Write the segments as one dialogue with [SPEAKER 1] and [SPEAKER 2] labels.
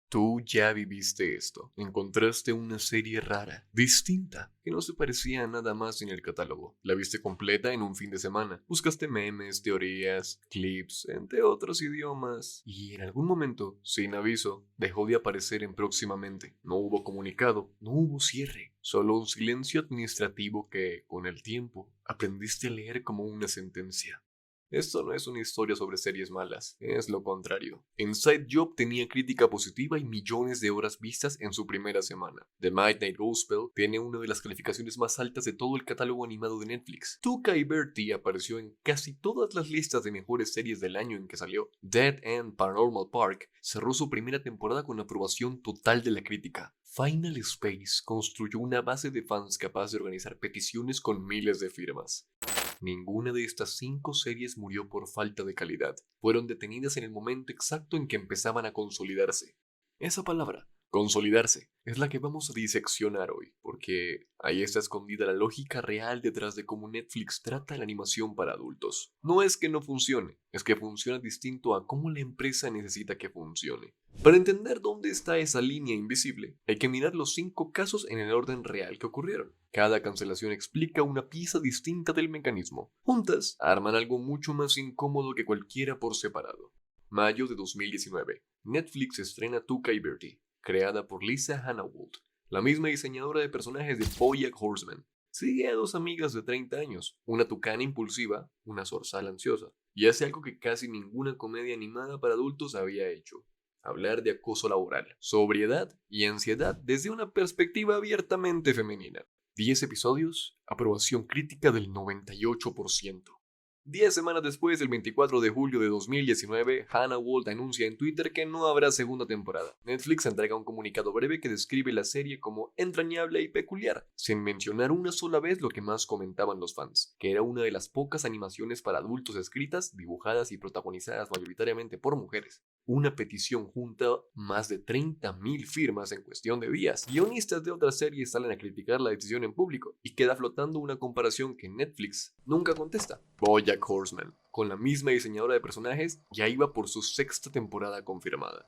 [SPEAKER 1] Tú ya viviste esto. Encontraste una serie rara, distinta, que no se parecía a nada más en el catálogo. La viste completa en un fin de semana. Buscaste memes, teorías, clips, entre otros idiomas. Y en algún momento, sin aviso, dejó de aparecer en próximamente. No hubo comunicado, no hubo cierre. Solo un silencio administrativo que, con el tiempo, aprendiste a leer como una sentencia. Esto no es una historia sobre series malas, es lo contrario. Inside Job tenía crítica positiva y millones de horas vistas en su primera semana. The Midnight Gospel tiene una de las calificaciones más altas de todo el catálogo animado de Netflix. Tuca y Bertie apareció en casi todas las listas de mejores series del año en que salió. Dead End Paranormal Park cerró su primera temporada con aprobación total de la crítica. Final Space construyó una base de fans capaz de organizar peticiones con miles de firmas. Ninguna de estas 5 series murió por falta de calidad. Fueron detenidas en el momento exacto en que empezaban a consolidarse. Esa palabra, consolidarse, es la que vamos a diseccionar hoy, porque ahí está escondida la lógica real detrás de cómo Netflix trata la animación para adultos. No es que no funcione, es que funciona distinto a cómo la empresa necesita que funcione. Para entender dónde está esa línea invisible, hay que mirar los 5 casos en el orden real que ocurrieron. Cada cancelación explica una pieza distinta del mecanismo. Juntas, arman algo mucho más incómodo que cualquiera por separado. Mayo de 2019. Netflix estrena Tuca y Bertie, creada por Lisa Hannawalt, la misma diseñadora de personajes de BoJack Horseman. Sigue a 2 amigas de 30 años, una tucana impulsiva, una zorzal ansiosa, y hace algo que casi ninguna comedia animada para adultos había hecho: hablar de acoso laboral, sobriedad y ansiedad desde una perspectiva abiertamente femenina. 10 episodios, aprobación crítica del 98%. 10 semanas después, el 24 de julio de 2019, Hannah Walt anuncia en Twitter que no habrá segunda temporada. Netflix entrega un comunicado breve que describe la serie como entrañable y peculiar, sin mencionar una sola vez lo que más comentaban los fans, que era una de las pocas animaciones para adultos escritas, dibujadas y protagonizadas mayoritariamente por mujeres. Una petición junta más de 30.000 firmas en cuestión de días. Guionistas de otras series salen a criticar la decisión en público y queda flotando una comparación que Netflix nunca contesta. BoJack Horseman, con la misma diseñadora de personajes, ya iba por su 6ª temporada confirmada.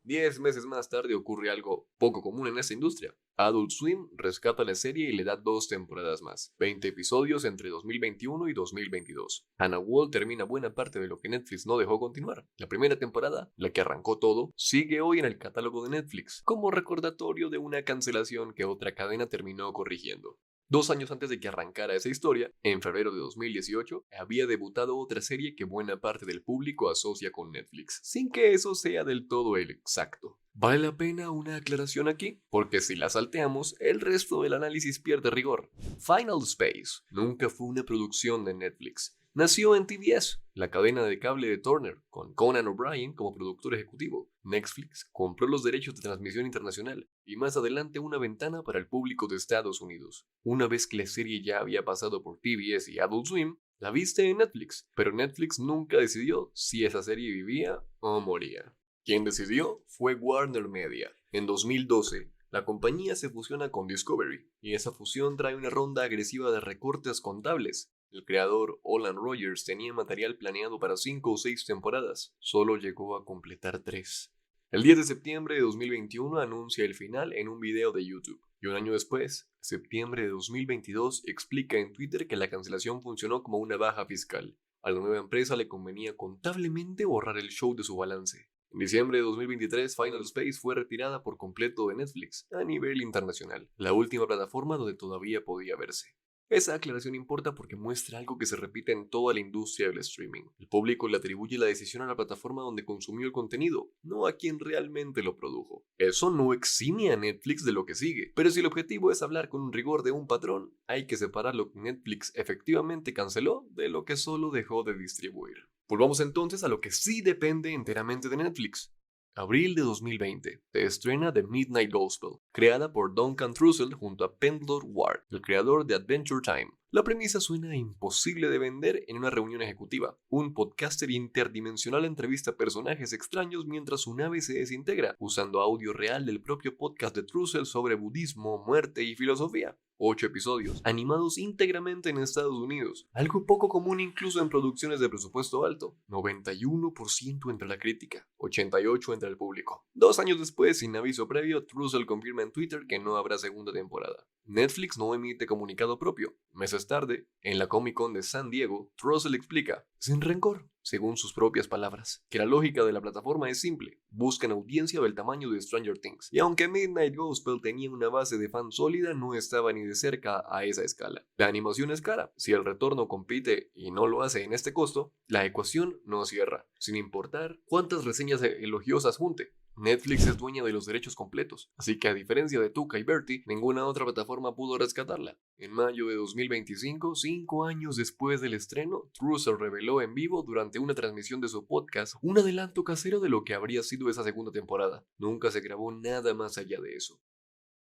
[SPEAKER 1] 10 meses más tarde ocurre algo poco común en esta industria. Adult Swim rescata la serie y le da 2 temporadas más, 20 episodios entre 2021 y 2022. Hannah Walt termina buena parte de lo que Netflix no dejó continuar. La primera temporada, la que arrancó todo, sigue hoy en el catálogo de Netflix, como recordatorio de una cancelación que otra cadena terminó corrigiendo. 2 años antes de que arrancara esa historia, en febrero de 2018, había debutado otra serie que buena parte del público asocia con Netflix, sin que eso sea del todo el exacto. ¿Vale la pena una aclaración aquí? Porque si la salteamos, el resto del análisis pierde rigor. Final Space nunca fue una producción de Netflix. Nació en TBS, la cadena de cable de Turner, con Conan O'Brien como productor ejecutivo. Netflix compró los derechos de transmisión internacional y más adelante una ventana para el público de Estados Unidos. Una vez que la serie ya había pasado por TBS y Adult Swim, la viste en Netflix, pero Netflix nunca decidió si esa serie vivía o moría. Quien decidió fue Warner Media. En 2012, la compañía se fusiona con Discovery, y esa fusión trae una ronda agresiva de recortes contables. El creador, Olan Rogers, tenía material planeado para 5 o 6 temporadas. Solo llegó a completar 3. El 10 de septiembre de 2021 anuncia el final en un video de YouTube. Y un año después, septiembre de 2022, explica en Twitter que la cancelación funcionó como una baja fiscal. A la nueva empresa le convenía contablemente borrar el show de su balance. En diciembre de 2023, Final Space fue retirada por completo de Netflix a nivel internacional, la última plataforma donde todavía podía verse. Esa aclaración importa porque muestra algo que se repite en toda la industria del streaming. El público le atribuye la decisión a la plataforma donde consumió el contenido, no a quien realmente lo produjo. Eso no exime a Netflix de lo que sigue, pero si el objetivo es hablar con un rigor de un patrón, hay que separar lo que Netflix efectivamente canceló de lo que solo dejó de distribuir. Volvamos entonces a lo que sí depende enteramente de Netflix. Abril de 2020, se estrena The Midnight Gospel, creada por Duncan Trussell junto a Pendleton Ward, el creador de Adventure Time. La premisa suena imposible de vender en una reunión ejecutiva. Un podcaster interdimensional entrevista a personajes extraños mientras su nave se desintegra, usando audio real del propio podcast de Trussell sobre budismo, muerte y filosofía. 8 episodios, animados íntegramente en Estados Unidos, algo poco común incluso en producciones de presupuesto alto. 91% entre la crítica, 88% entre el público. 2 años después, sin aviso previo, Trussell confirma en Twitter que no habrá segunda temporada. Netflix no emite comunicado propio. Meses tarde, en la Comic Con de San Diego, Trussell explica, sin rencor, según sus propias palabras, que la lógica de la plataforma es simple, buscan audiencia del tamaño de Stranger Things, y aunque Midnight Gospel tenía una base de fans sólida, no estaba ni de cerca a esa escala. La animación es cara, si el retorno compite y no lo hace en este costo, la ecuación no cierra, sin importar cuántas reseñas elogiosas junte. Netflix es dueña de los derechos completos, así que a diferencia de Tuca y Bertie, ninguna otra plataforma pudo rescatarla. En mayo de 2025, 5 años después del estreno, Trussell reveló en vivo durante una transmisión de su podcast un adelanto casero de lo que habría sido esa segunda temporada. Nunca se grabó nada más allá de eso.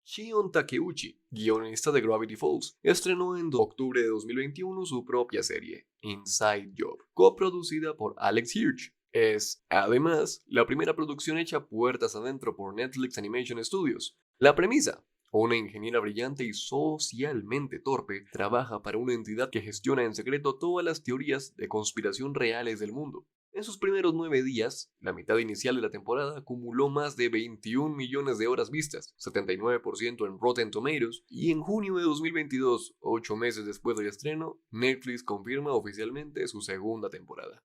[SPEAKER 1] Shion Takeuchi, guionista de Gravity Falls, estrenó en octubre de 2021 su propia serie, Inside Job, coproducida por Alex Hirsch. Es, además, la primera producción hecha puertas adentro por Netflix Animation Studios. La premisa: una ingeniera brillante y socialmente torpe trabaja para una entidad que gestiona en secreto todas las teorías de conspiración reales del mundo. En sus primeros 9 días, la mitad inicial de la temporada acumuló más de 21 millones de horas vistas, 79% en Rotten Tomatoes, y en junio de 2022, 8 meses después del estreno, Netflix confirma oficialmente su segunda temporada.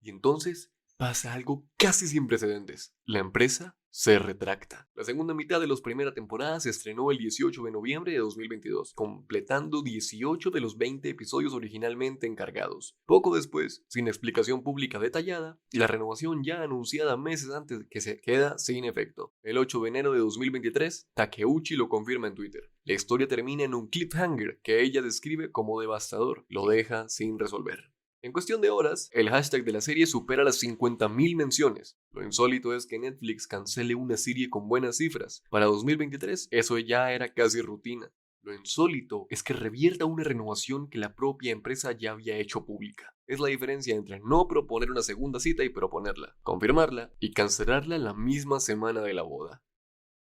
[SPEAKER 1] Y entonces pasa algo casi sin precedentes. La empresa se retracta. La segunda mitad de la primera temporada se estrenó el 18 de noviembre de 2022, completando 18 de los 20 episodios originalmente encargados. Poco después, sin explicación pública detallada, la renovación ya anunciada meses antes que se queda sin efecto. El 8 de enero de 2023, Takeuchi lo confirma en Twitter. La historia termina en un cliffhanger que ella describe como devastador. Lo deja sin resolver. En cuestión de horas, el hashtag de la serie supera las 50.000 menciones. Lo insólito es que Netflix cancele una serie con buenas cifras. Para 2023, eso ya era casi rutina. Lo insólito es que revierta una renovación que la propia empresa ya había hecho pública. Es la diferencia entre no proponer una segunda cita y proponerla, confirmarla y cancelarla la misma semana de la boda.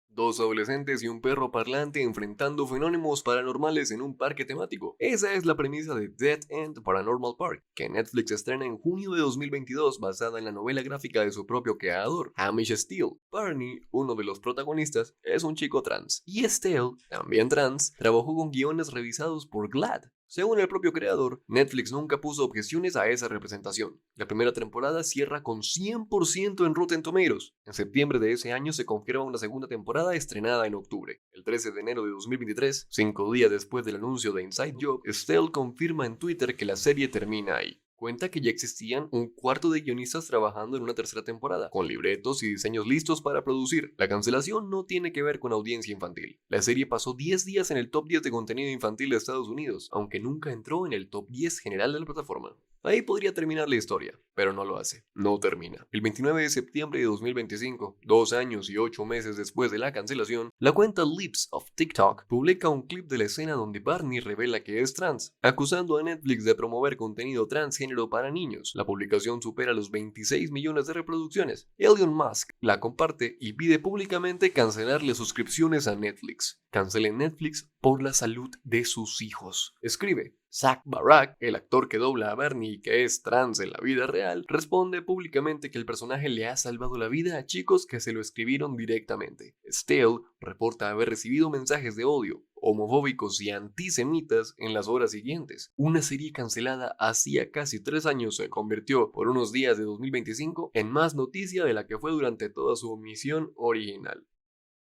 [SPEAKER 1] 2 adolescentes y un perro parlante enfrentando fenómenos paranormales en un parque temático. Esa es la premisa de Dead End Paranormal Park, que Netflix estrena en junio de 2022 basada en la novela gráfica de su propio creador, Hamish Steele. Barney, uno de los protagonistas, es un chico trans, y Steele, también trans, trabajó con guiones revisados por GLAAD. Según el propio creador, Netflix nunca puso objeciones a esa representación. La primera temporada cierra con 100% en Rotten Tomatoes. En septiembre de ese año se confirma una segunda temporada estrenada en octubre. El 13 de enero de 2023, 5 días después del anuncio de Inside Job, Steele confirma en Twitter que la serie termina ahí. Cuenta que ya existían un cuarto de guionistas trabajando en una tercera temporada, con libretos y diseños listos para producir. La cancelación no tiene que ver con audiencia infantil. La serie pasó 10 días en el top 10 de contenido infantil de Estados Unidos, aunque nunca entró en el top 10 general de la plataforma. Ahí podría terminar la historia, pero no lo hace. No termina. El 29 de septiembre de 2025, 2 años y 8 meses después de la cancelación, la cuenta Lips of TikTok publica un clip de la escena donde Barney revela que es trans, acusando a Netflix de promover contenido transgénero para niños. La publicación supera los 26 millones de reproducciones. Elon Musk la comparte y pide públicamente cancelarle suscripciones a Netflix. Cancelen Netflix por la salud de sus hijos. Escribe: Zach Barak, el actor que dobla a Barney y que es trans en la vida real, responde públicamente que el personaje le ha salvado la vida a chicos que se lo escribieron directamente. Steele reporta haber recibido mensajes de odio, homofóbicos y antisemitas en las horas siguientes. Una serie cancelada hacía casi 3 años se convirtió, por unos días de 2025, en más noticia de la que fue durante toda su emisión original.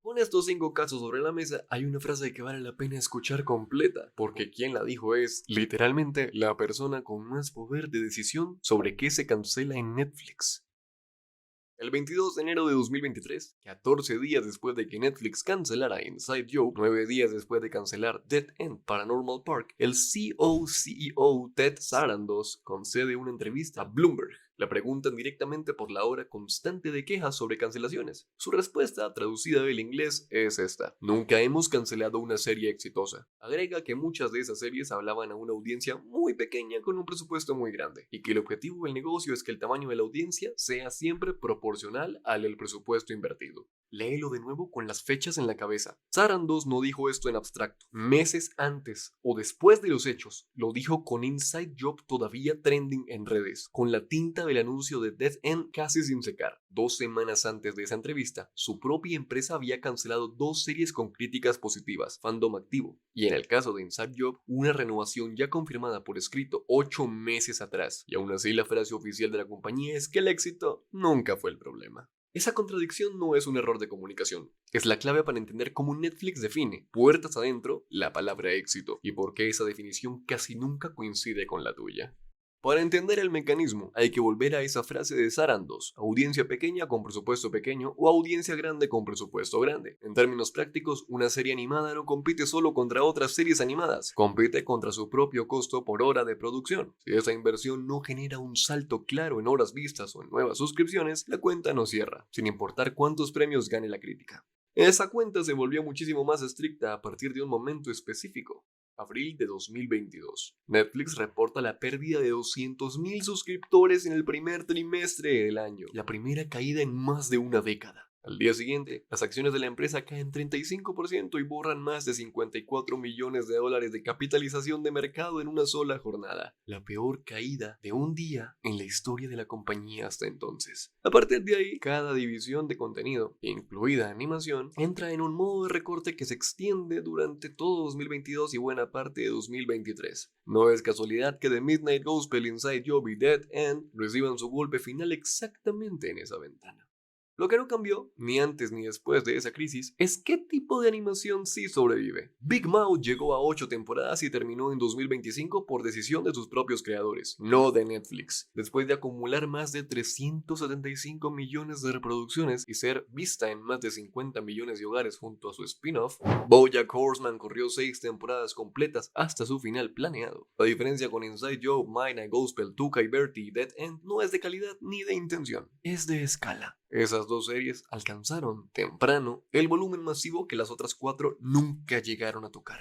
[SPEAKER 1] Con estos 5 casos sobre la mesa, hay una frase que vale la pena escuchar completa, porque quien la dijo es, literalmente, la persona con más poder de decisión sobre qué se cancela en Netflix. El 22 de enero de 2023, 14 días después de que Netflix cancelara Inside Job, 9 días después de cancelar Dead End Paranormal Park, el CEO Ted Sarandos concede una entrevista a Bloomberg. La preguntan directamente por la hora constante de quejas sobre cancelaciones. Su respuesta, traducida del inglés, es esta: nunca hemos cancelado una serie exitosa. Agrega que muchas de esas series hablaban a una audiencia muy pequeña con un presupuesto muy grande, y que el objetivo del negocio es que el tamaño de la audiencia sea siempre proporcional al del presupuesto invertido. Léelo de nuevo con las fechas en la cabeza. Sarandos no dijo esto en abstracto. Meses antes o después de los hechos, lo dijo con Inside Job todavía trending en redes, con la tinta del anuncio de Dead End casi sin secar. 2 semanas antes de esa entrevista, su propia empresa había cancelado 2 series con críticas positivas, fandom activo, y en el caso de Inside Job, una renovación ya confirmada por escrito 8 meses atrás, y aún así la frase oficial de la compañía es que el éxito nunca fue el problema. Esa contradicción no es un error de comunicación, es la clave para entender cómo Netflix define, puertas adentro, la palabra éxito, y por qué esa definición casi nunca coincide con la tuya. Para entender el mecanismo, hay que volver a esa frase de Sarandos: audiencia pequeña con presupuesto pequeño o audiencia grande con presupuesto grande. En términos prácticos, una serie animada no compite solo contra otras series animadas, compite contra su propio costo por hora de producción. Si esa inversión no genera un salto claro en horas vistas o en nuevas suscripciones, la cuenta no cierra, sin importar cuántos premios gane la crítica. Esa cuenta se volvió muchísimo más estricta a partir de un momento específico. Abril de 2022. Netflix reporta la pérdida de 200.000 suscriptores en el primer trimestre del año, la primera caída en más de una década. Al día siguiente, las acciones de la empresa caen 35% y borran más de $54 millones de capitalización de mercado en una sola jornada, la peor caída de un día en la historia de la compañía hasta entonces. A partir de ahí, cada división de contenido, incluida animación, entra en un modo de recorte que se extiende durante todo 2022 y buena parte de 2023. No es casualidad que The Midnight Gospel, Inside Job y Dead End reciban su golpe final exactamente en esa ventana. Lo que no cambió, ni antes ni después de esa crisis, es qué tipo de animación sí sobrevive. Big Mouth llegó a 8 temporadas y terminó en 2025 por decisión de sus propios creadores, no de Netflix, después de acumular más de 375 millones de reproducciones y ser vista en más de 50 millones de hogares junto a su spin-off. BoJack Horseman corrió 6 temporadas completas hasta su final planeado. La diferencia con Inside Job, Midnight Gospel, Tuca y Bertie y Dead End no es de calidad ni de intención, es de escala. Esas 2 series alcanzaron temprano el volumen masivo que las otras 4 nunca llegaron a tocar.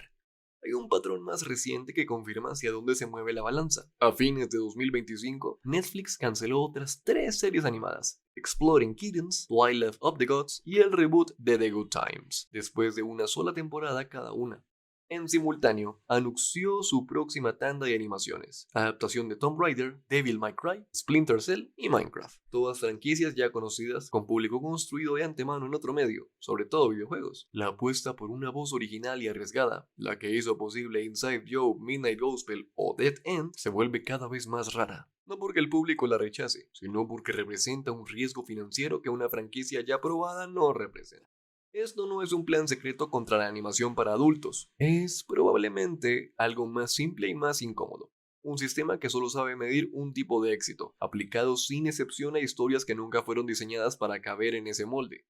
[SPEAKER 1] Hay un patrón más reciente que confirma hacia dónde se mueve la balanza. A fines de 2025, Netflix canceló otras 3 series animadas: Exploding Kittens, Twilight of the Gods y el reboot de The Good Times, después de una sola temporada cada una. En simultáneo, anunció su próxima tanda de animaciones: adaptación de Tomb Raider, Devil May Cry, Splinter Cell y Minecraft. Todas franquicias ya conocidas, con público construido de antemano en otro medio, sobre todo videojuegos. La apuesta por una voz original y arriesgada, la que hizo posible Inside Job, Midnight Gospel o Dead End, se vuelve cada vez más rara. No porque el público la rechace, sino porque representa un riesgo financiero que una franquicia ya probada no representa. Esto no es un plan secreto contra la animación para adultos, es probablemente algo más simple y más incómodo. Un sistema que solo sabe medir un tipo de éxito, aplicado sin excepción a historias que nunca fueron diseñadas para caber en ese molde.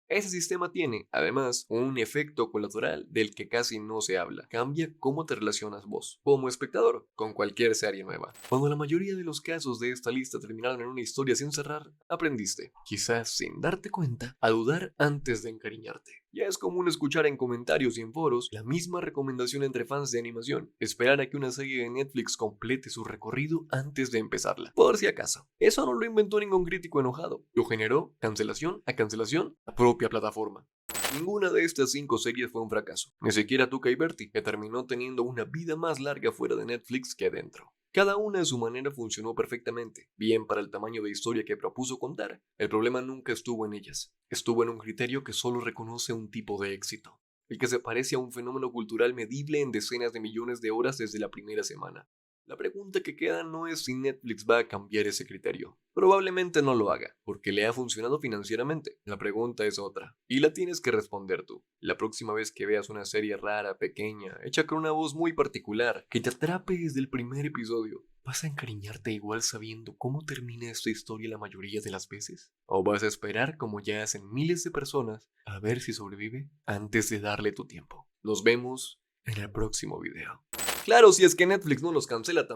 [SPEAKER 1] Ese sistema tiene, además, un efecto colateral del que casi no se habla. Cambia cómo te relacionas vos, como espectador, con cualquier serie nueva. Cuando la mayoría de los casos de esta lista terminaron en una historia sin cerrar, aprendiste, quizás sin darte cuenta, a dudar antes de encariñarte. Ya es común escuchar en comentarios y en foros la misma recomendación entre fans de animación: esperar a que una serie de Netflix complete su recorrido antes de empezarla, por si acaso. Eso no lo inventó ningún crítico enojado, lo generó cancelación a cancelación la propia plataforma. Ninguna de estas 5 series fue un fracaso, ni siquiera Tuca y Bertie, que terminó teniendo una vida más larga fuera de Netflix que dentro. Cada una a su manera funcionó perfectamente, bien para el tamaño de historia que propuso contar. El problema nunca estuvo en ellas, estuvo en un criterio que solo reconoce un tipo de éxito, el que se parece a un fenómeno cultural medible en decenas de millones de horas desde la primera semana. La pregunta que queda no es si Netflix va a cambiar ese criterio. Probablemente no lo haga, porque le ha funcionado financieramente. La pregunta es otra, y la tienes que responder tú. La próxima vez que veas una serie rara, pequeña, hecha con una voz muy particular, que te atrape desde el primer episodio, ¿vas a encariñarte igual sabiendo cómo termina esta historia la mayoría de las veces? ¿O vas a esperar, como ya hacen miles de personas, a ver si sobrevive antes de darle tu tiempo? Nos vemos en el próximo video. Claro, si es que Netflix no los cancela también.